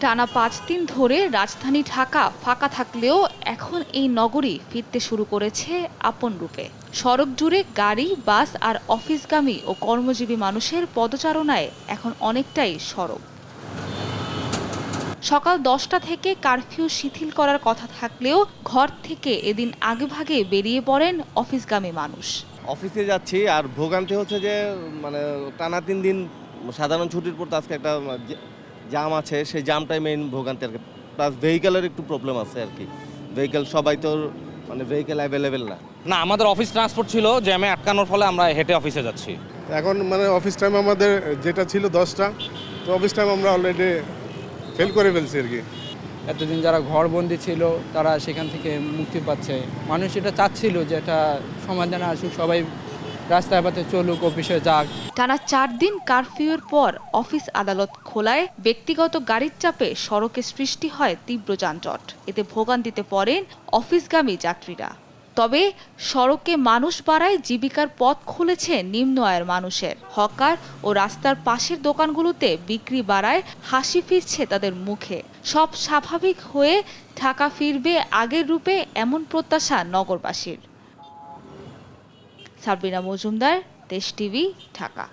টানা ৫ দিন ধরে রাজধানী ঢাকা ফাঁকা থাকলেও এখন এই নগরী ফিরতে শুরু করেছে আপন রূপে। সড়ক জুড়ে গাড়ি, বাস আর অফিসগামী ও কর্মজীবী মানুষের পদচারণায় এখন অনেকটাই সরব। সকাল ১০টা থেকে কারফিউ শিথিল করার কথা থাকলেও ঘর থেকে এদিন আগেভাগে বেরিয়ে পড়েন অফিসগামী মানুষ। অফিসে যাচ্ছি আর ভোগান্তি হচ্ছে যে মানে টানা ৩ দিন সাধারণ ছুটির পর তো আজকে একটা জাম আছে, সেই জামটাই মেইন ভোগান্তি আর কি। প্লাস ভেহিকেলের একটু প্রবলেম আছে আর কি। ভেহিকেল সবাই তো মানে ভেহিকেল অ্যাভেলেবেল না। না, আমাদের অফিস ট্রান্সপোর্ট ছিল, জ্যামে আটকানোর ফলে আমরা হেঁটে অফিসে যাচ্ছি। এখন মানে অফিস টাইম আমাদের যেটা ছিল 10টা, তো অফিস টাইম আমরা অলরেডি ফেল করে ফেলছি আর কি। এতদিন যারা ঘরবন্দি ছিল তারা সেখান থেকে মুক্তি পাচ্ছে। মানুষ এটা চাচ্ছিল যে এটা সমাধান আসুক, সবাই রাস্তায় পথে চলুক, অফিসে যাক। টানা ৪ দিন কারফিউয়ের পর অফিস আদালত খোলায় ব্যক্তিগত গাড়ির চাপে সড়কে সৃষ্টি হয় তীব্র যানজট। এতে ভোগান্তিতে পড়েন অফিসগামী যাত্রীরা। তবে সড়কে মানুষ বাড়ায় জীবিকার পথ খুলেছে নিম্ন আয়ের মানুষের। হকার ও রাস্তার পাশের দোকানগুলোতে বিক্রি বাড়ায় হাসি ফিরছে তাদের মুখে। সব স্বাভাবিক হয়ে ঢাকা ফিরবে আগের রূপে, এমন প্রত্যাশা নগরবাসীর। সাবরিনা মজুমদার, দেশ টিভি, ঢাকা।